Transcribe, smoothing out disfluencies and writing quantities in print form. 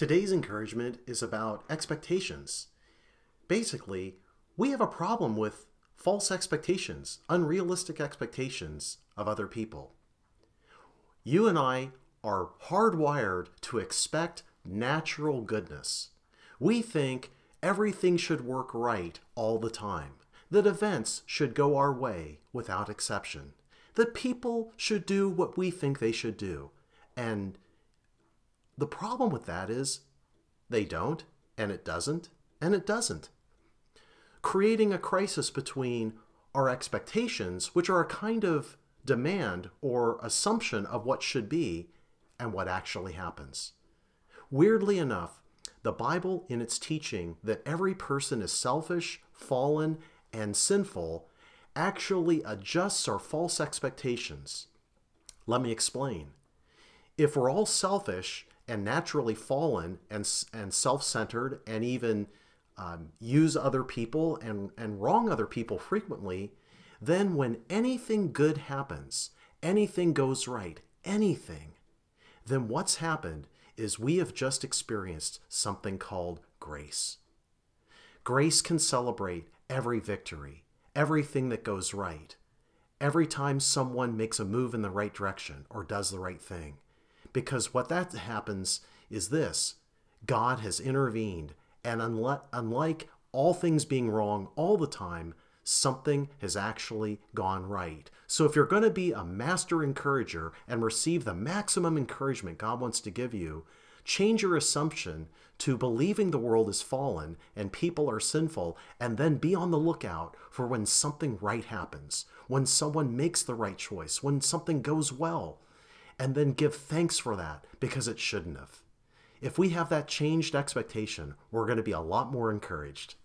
Today's encouragement is about expectations. Basically, we have a problem with false expectations, unrealistic expectations of other people. You and I are hardwired to expect natural goodness. We think everything should work right all the time, that events should go our way without exception, that people should do what we think they should do. And the problem with that is they don't, and it doesn't, and it doesn't. Creating a crisis between our expectations, which are a kind of demand or assumption of what should be, and what actually happens. Weirdly enough, the Bible, in its teaching that every person is selfish, fallen, and sinful, actually adjusts our false expectations. Let me explain. If we're all selfish and naturally fallen and self-centered and even use other people and wrong other people frequently, then when anything good happens, anything goes right, anything, then what's happened is we have just experienced something called grace. Grace can celebrate every victory, everything that goes right, every time someone makes a move in the right direction or does the right thing. Because what that happens is this: God has intervened, and unlike all things being wrong all the time, something has actually gone right. So if you're going to be a master encourager and receive the maximum encouragement God wants to give you, change your assumption to believing the world is fallen and people are sinful, and then be on the lookout for when something right happens, when someone makes the right choice, when something goes well. And then give thanks for that, because it shouldn't have. If we have that changed expectation, we're going to be a lot more encouraged.